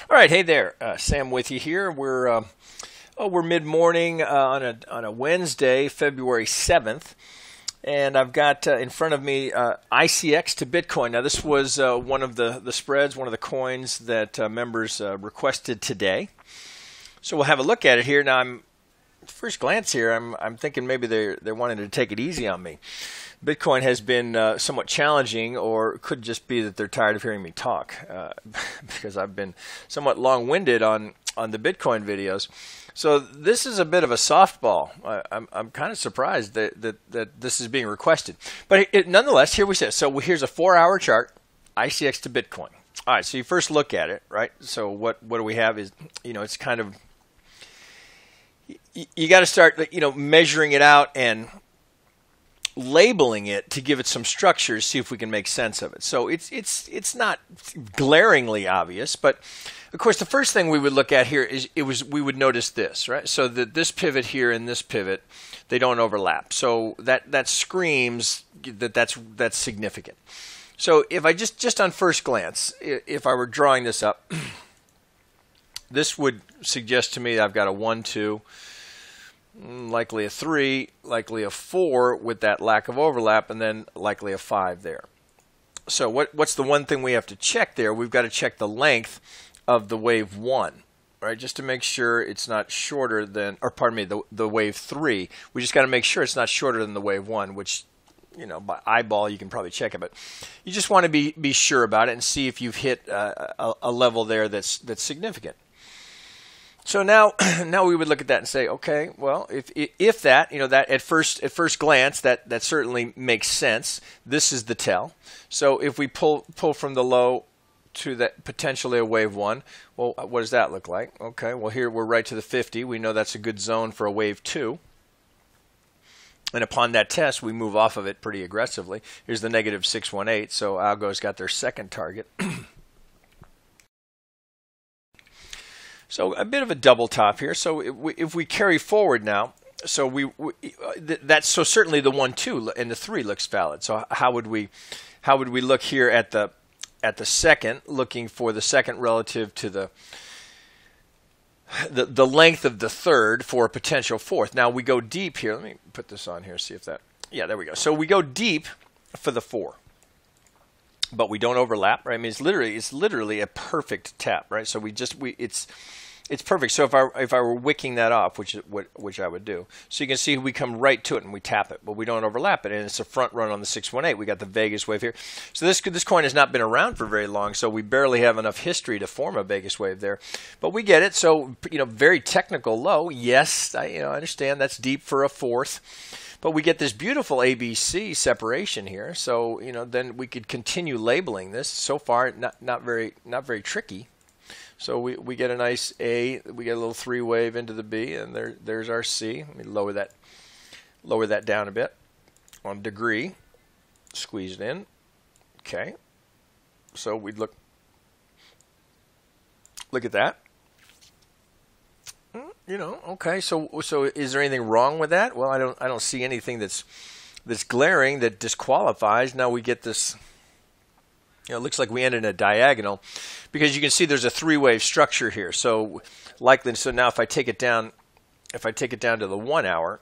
All right, hey there, Sam with you here. We're mid-morning on a Wednesday, February 7th, and I've got in front of me ICX to Bitcoin. Now, this was one of the spreads, one of the coins that members requested today. So we'll have a look at it here. Now, first glance here, I'm thinking maybe they're wanting to take it easy on me. Bitcoin has been somewhat challenging, or it could just be that they're tired of hearing me talk because I've been somewhat long-winded on the Bitcoin videos. So this is a bit of a softball. I'm kind of surprised that this is being requested. But nonetheless, here we sit. So here's a 4-hour chart, ICX to Bitcoin. All right, so you first look at it, right? So what do we have is, it's kind of, you got to start, measuring it out and labeling it to give it some structure, see if we can make sense of it. So it's not glaringly obvious, but of course the first thing we would look at here is we would notice this, right? So that this pivot here and this pivot, they don't overlap. So that screams that's significant. So if I just on first glance, if I were drawing this up, this would suggest to me that I've got a 1, 2, likely a 3, likely a 4 with that lack of overlap, and then likely a 5 there. So what's the one thing we have to check there? We've got to check the length of the wave 1, right? Just to make sure it's not shorter than, or pardon me, the wave 3. We just got to make sure it's not shorter than the wave 1, which, by eyeball you can probably check it, but you just want to be sure about it and see if you've hit a level there that's significant. So now we would look at that and say, okay, well, if that, that at first glance, that certainly makes sense. This is the tell. So if we pull from the low to that potentially a wave 1, well, what does that look like? Okay, well, here we're right to the 50. We know that's a good zone for a wave 2. And upon that test, we move off of it pretty aggressively. Here's the negative 618. So Algo's got their second target. So a bit of a double top here. So if we carry forward now, so that's so certainly the 1, 2 and the 3 looks valid. So how would we look here at the second, looking for the second relative to the length of the third for a potential fourth? Now we go deep here. Let me put this on here, see if that, yeah, there we go. So we go deep for the 4. But we don't overlap, right? I mean, it's literally a perfect tap, right? So it's perfect. So if I were wicking that off, which I would do, so you can see we come right to it and we tap it, but we don't overlap it, and it's a front run on the 618. We got the Vegas wave here. So this coin has not been around for very long, so we barely have enough history to form a Vegas wave there, but we get it. So very technical low. Yes, I understand that's deep for a fourth. But we get this beautiful ABC separation here, so then we could continue labeling this. So far, not very tricky. So we get a nice A, we get a little 3 wave into the B, and there's our C. Let me lower that down a bit on degree, squeeze it in. Okay, so we'd look at that. Okay, so is there anything wrong with that? Well, I don't see anything that's glaring that disqualifies. Now we get this, it looks like we end in a diagonal because you can see there's a 3-wave structure here. So now if I take it down to the 1 hour,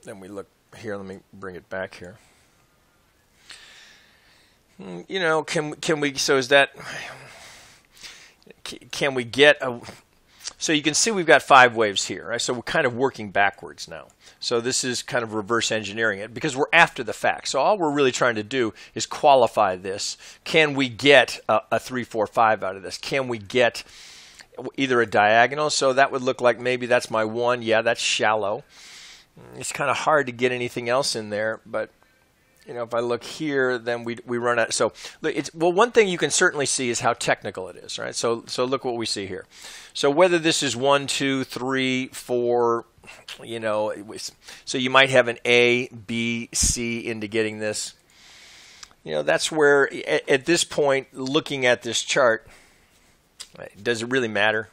then we look here, let me bring it back here. Can we, so is that, can we get a, so you can see we've got 5 waves here, right? So we're kind of working backwards now. So this is kind of reverse engineering it because we're after the fact. So all we're really trying to do is qualify this. Can we get a 3, 4, 5 out of this? Can we get either a diagonal? So that would look like maybe that's my 1. Yeah, that's shallow. It's kind of hard to get anything else in there, but if I look here, then we run out. So one thing you can certainly see is how technical it is, right? So look what we see here. So whether this is 1, 2, 3, 4, so you might have an A, B, C into getting this. That's where at this point, looking at this chart, does it really matter?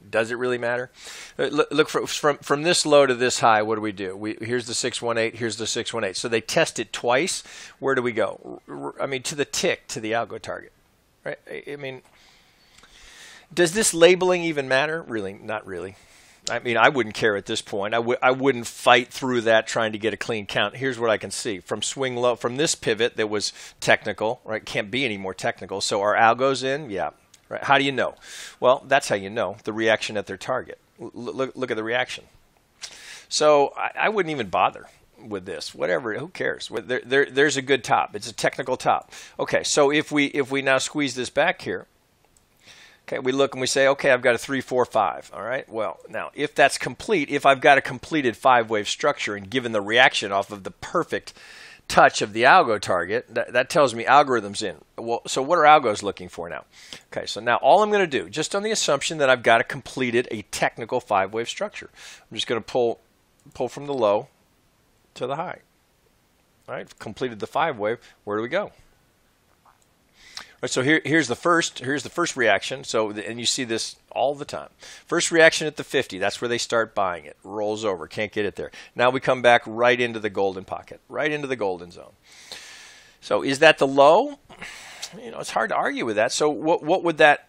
Does it really matter? Look, from this low to this high, what do? Here's the 618, here's the 618. So they test it twice. Where do we go? I mean, to the tick, to the algo target, right? I mean, Does this labeling even matter? Really, not really. I mean, I wouldn't care at this point. I wouldn't fight through that trying to get a clean count. Here's what I can see. From swing low, from this pivot that was technical, right? Can't be any more technical. So our algo's in? Yeah. Right. How do you know? Well, that's how you know. The reaction at their target. Look at the reaction. So I wouldn't even bother with this. Whatever. Who cares? There's a good top. It's a technical top. Okay, so if we now squeeze this back here, okay, we look and we say, okay, I've got a 3, 4, 5. All right. Well, now if that's complete, if I've got a completed 5-wave structure and given the reaction off of the perfect touch of the algo target, that tells me algorithm's in. Well, so what are algos looking for now? Okay, so now all I'm going to do, just on the assumption that I've got a technical 5-wave structure, I'm just going to pull from the low to the high. All right, completed the 5-wave. Where do we go? Right, so here's the first reaction. So and you see this all the time. First reaction at the 50. That's where they start buying it. Rolls over. Can't get it there. Now we come back right into the golden pocket, right into the golden zone. So is that the low? You know, it's hard to argue with that. So what would that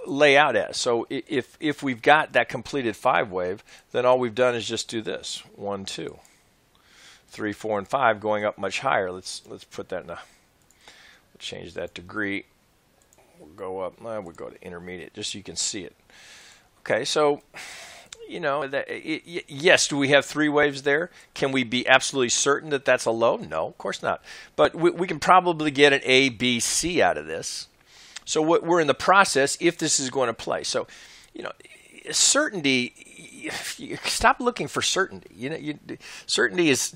lay out as? So if we've got that completed 5-wave, then all we've done is just do this: 1, 2, 3, 4, and 5, going up much higher. Let's put that in a. Change that degree. We'll go up. We'll go to intermediate just so you can see it. Okay, so you know yes. Do we have 3 waves there? Can we be absolutely certain that that's a low? No, of course not. But we can probably get an A, B, C out of this. So we're in the process if this is going to play. So you know, certainty. Stop looking for certainty. You know, certainty is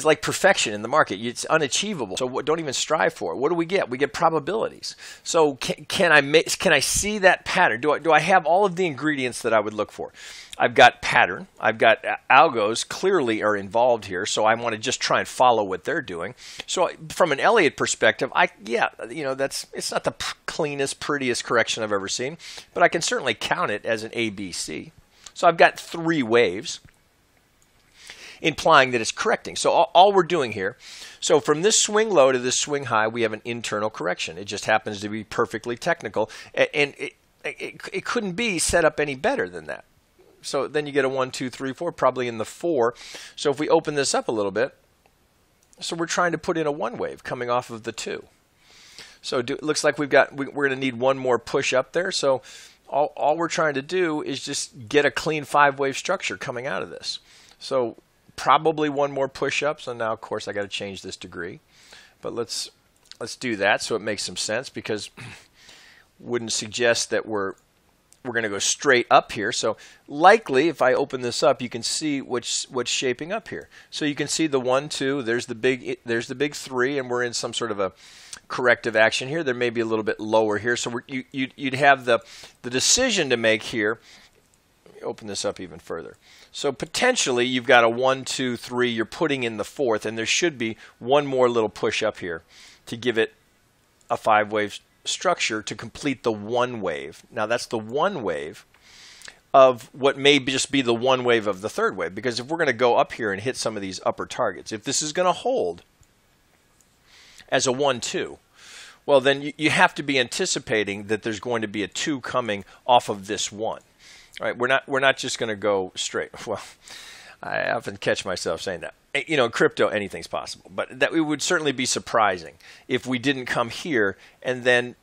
like perfection in the market. It's unachievable. So don't even strive for it. What do we get? We get probabilities. So can I see that pattern? Do I have all of the ingredients that I would look for? I've got pattern. I've got algos clearly are involved here. So I want to just try and follow what they're doing. So from an Elliott perspective, you know, it's not the cleanest, prettiest correction I've ever seen, but I can certainly count it as an ABC. So I've got 3 waves, implying that it's correcting. So all we're doing here, so from this swing low to this swing high, we have an internal correction. It just happens to be perfectly technical, and it couldn't be set up any better than that. So then you get a 1, 2, 3, 4, probably in the 4. So if we open this up a little bit, so we're trying to put in a 1 wave coming off of the 2. So it looks like we're going to need one more push up there. So all we're trying to do is just get a clean 5-wave structure coming out of this. So probably one more push up. So now, of course, I got to change this degree. But let's do that so it makes some sense, because wouldn't suggest that we're going to go straight up here. So likely, if I open this up, you can see what's shaping up here. So you can see the 1, 2. There's the big 3, and we're in some sort of a corrective action here. There may be a little bit lower here. So you'd have the decision to make here. Let me open this up even further. So potentially you've got a 1, 2, 3. You're putting in the 4th, and there should be one more little push up here to give it a 5-wave structure to complete the 1 wave. Now that's the 1 wave of what may just be the 1 wave of the 3rd wave, because if we're going to go up here and hit some of these upper targets, if this is going to hold as a 1, 2, well then you have to be anticipating that there's going to be a 2 coming off of this 1. All right, we're not just going to go straight. Well, I often catch myself saying that. You know, in crypto, anything's possible, but that it would certainly be surprising if we didn't come here and then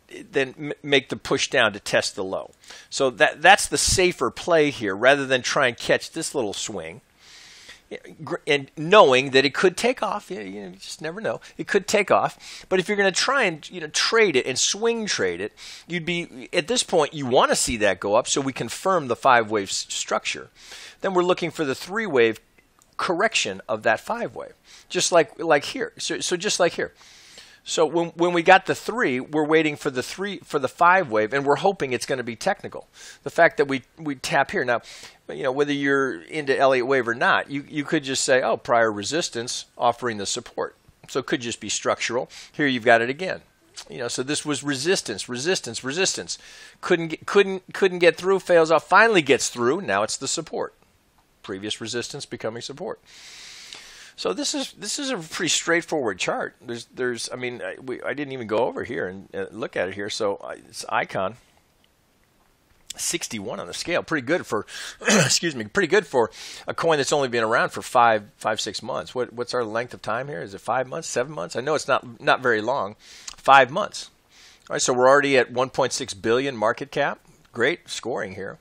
make the push down to test the low. So that's the safer play here, rather than try and catch this little swing, and knowing that it could take off. You just never know. It could take off. But if you're going to try and trade it and swing trade it, you'd be at this point you want to see that go up so we confirm the 5-wave structure. Then we're looking for the 3-wave correction of that 5-wave, just like here. So just like here. So when we got the 3, we're waiting for the 5-wave, and we're hoping it's going to be technical. The fact that we tap here now, whether you're into Elliott wave or not, you could just say, oh, prior resistance offering the support. So it could just be structural. Here you've got it again. So this was resistance. Couldn't get through, fails off, finally gets through. Now it's the support. Previous resistance becoming support. So this is a pretty straightforward chart. I didn't even go over here and look at it here. So it's icon. 61 on the scale. Pretty good for, excuse me, pretty good for a coin that's only been around for 6 months. What's our length of time here? Is it 5 months, 7 months? I know it's not very long. 5 months. All right, so we're already at 1.6 billion market cap. Great scoring here.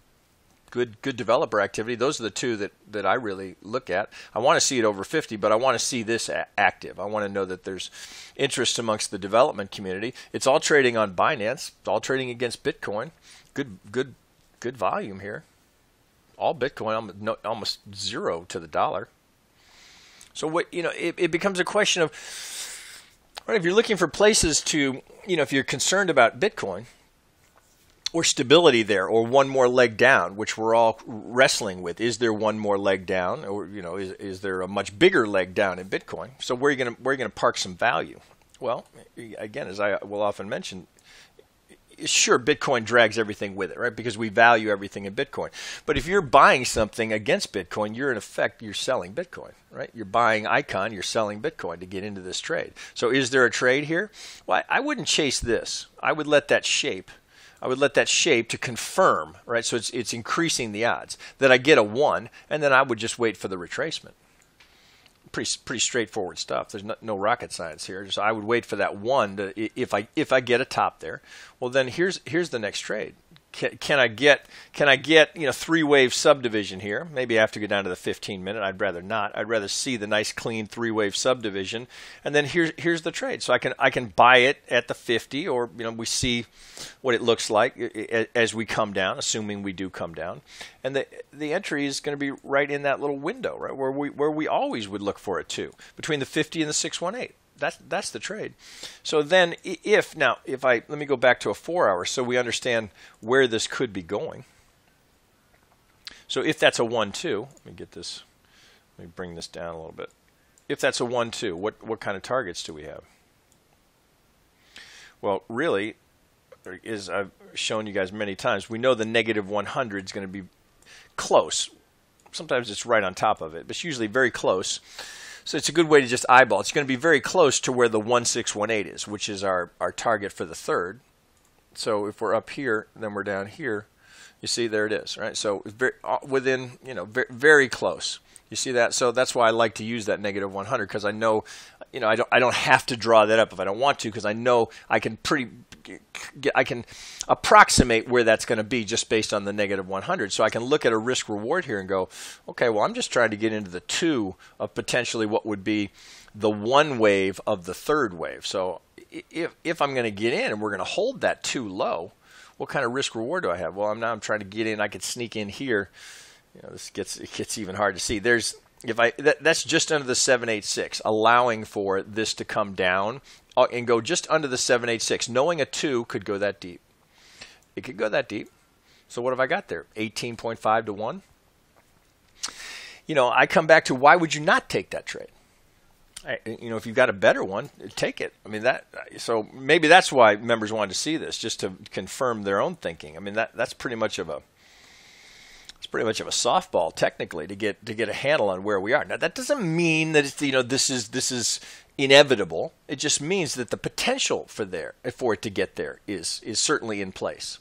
Good developer activity. Those are the two that I really look at. I want to see it over 50, but I want to see this active. I want to know that there's interest amongst the development community. It's all trading on Binance. It's all trading against Bitcoin. Good volume here. All Bitcoin, almost zero to the dollar. So what it becomes a question of, right, if you're looking for places to, if you're concerned about Bitcoin or stability there, or one more leg down, which we're all wrestling with, is there one more leg down, or is there a much bigger leg down in Bitcoin? So where are you going to park some value? Well, again, as I will often mention, sure, Bitcoin drags everything with it, right? Because we value everything in Bitcoin. But if you're buying something against Bitcoin, you're selling Bitcoin, right? You're buying Icon, you're selling Bitcoin to get into this trade. So is there a trade here? Well, I wouldn't chase this. I would let that shape. I would let that shape to confirm, right? So it's increasing the odds that I get a 1, and then I would just wait for the retracement. Pretty straightforward stuff. There's no rocket science here. Just I would wait for that 1 if I get a top there. Well, then here's the next trade. Can I get 3-wave subdivision here? Maybe I have to go down to the 15-minute. I'd rather not. I'd rather see the nice clean 3-wave subdivision, and then here's the trade. So I can buy it at the 50, or we see what it looks like as we come down, assuming we do come down, and the entry is going to be right in that little window, right where we always would look for it too, between the 50 and the 618. That's the trade. So then let me go back to a 4-hour so we understand where this could be going. So if that's a 1-2, let me bring this down a little bit. If that's a 1-2, what kind of targets do we have? Well, really, as I've shown you guys many times, we know the negative 100 is going to be close. Sometimes it's right on top of it, but it's usually very close. So it's a good way to just eyeball. It's going to be very close to where the 1618 is, which is our target for the third. So if we're up here, then we're down here. You see, there it is, right? So it's within, very close. You see that? So that's why I like to use that negative 100, because I know, I don't have to draw that up if I don't want to, because I know I can approximate where that's going to be just based on the negative 100. So I can look at a risk reward here and go, okay, well, I'm just trying to get into the 2 of potentially what would be the 1 wave of the third wave. So if I'm going to get in and we're going to hold that 2 low, what kind of risk reward do I have? Well, I'm trying to get in. I could sneak in here. It gets even hard to see. That's just under the 786, allowing for this to come down and go just under the 786, knowing a 2 could go that deep. It could go that deep. So what have I got there? 18.5 to 1. I come back to, why would you not take that trade? If you've got a better one, take it. So maybe that's why members wanted to see this, just to confirm their own thinking. That's pretty much of a softball technically to get a handle on where we are. Now that doesn't mean that it's, this is inevitable. It just means that the potential for it to get there is certainly in place.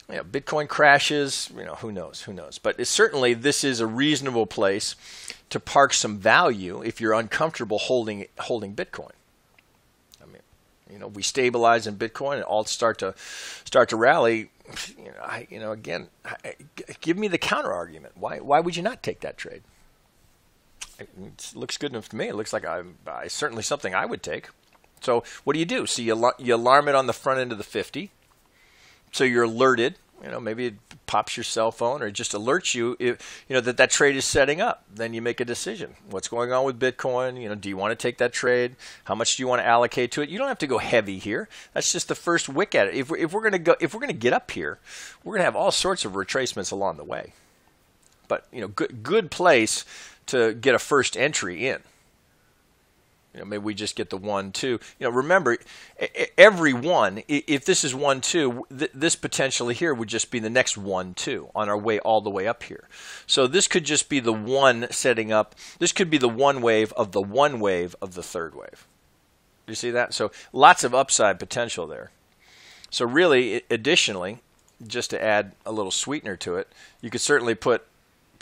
Bitcoin crashes, who knows? But this is a reasonable place to park some value if you're uncomfortable holding Bitcoin. We stabilize in Bitcoin and all start to rally. Again, give me the counter argument. Why would you not take that trade? It looks good enough to me. It looks like certainly something I would take. So what do? So you alarm it on the front end of the 50. So you're alerted. Maybe it pops your cell phone or it just alerts you that trade is setting up. Then you make a decision. What's going on with Bitcoin? Do you want to take that trade? How much do you want to allocate to it? You don't have to go heavy here. That's just the first wick at it. If we're going to get up here, we're going to have all sorts of retracements along the way. But good place to get a first entry in. Maybe we just get the 1, 2. Remember, every 1, if this is 1, 2, this potentially here would just be the next 1, 2 on our way all the way up here. So this could just be the 1 setting up. This could be the 1 wave of the 1 wave of the third wave. Do you see that? So lots of upside potential there. So really, additionally, just to add a little sweetener to it, you could certainly put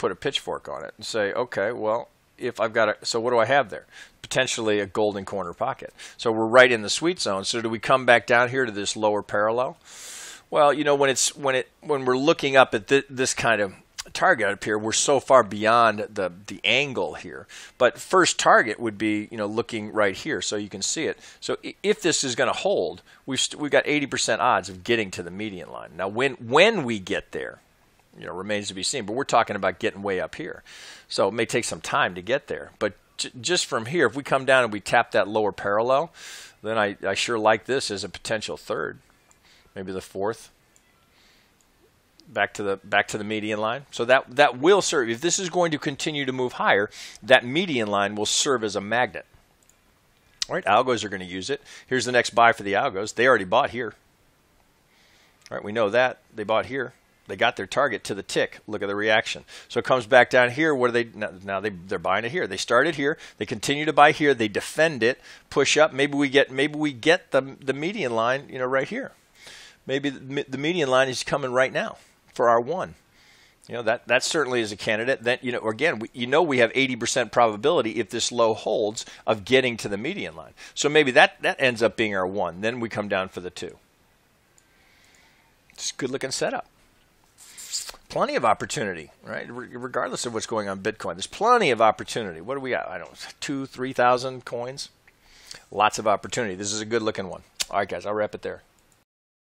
a pitchfork on it and say, okay, well, if I've got so what do I have there? Potentially a golden corner pocket. So we're right in the sweet zone. So do we come back down here to this lower parallel? Well, you know, when we're looking up at this kind of target up here, we're so far beyond the angle here. But first target would be, you know, looking right here, so you can see it. So if this is going to hold, we've got 80% odds of getting to the median line. Now, when we get there, you know, remains to be seen. But we're talking about getting way up here, so it may take some time to get there. But just from here, if we come down and we tap that lower parallel, then I sure like this as a potential third, maybe the fourth. Back to the median line. So that will serve. If this is going to continue to move higher, that median line will serve as a magnet. All right, algos are going to use it. Here's the next buy for the algos. They already bought here. All right, we know that. They bought here. They got their target to the tick. Look at the reaction. So it comes back down here. What are they now? They're buying it here. They started here. They continue to buy here. They defend it, push up. Maybe we get the median line, you know, right here. Maybe the median line is coming right now for our one. You know, that certainly is a candidate. Then, you know, again, we have 80% probability if this low holds of getting to the median line. So maybe that ends up being our one. Then we come down for the two. It's a good looking setup. Plenty of opportunity, right? Regardless of what's going on Bitcoin, there's plenty of opportunity. What do we got? I don't know, 2,000, 3,000 coins. Lots of opportunity. This is a good looking one. All right, guys, I'll wrap it there.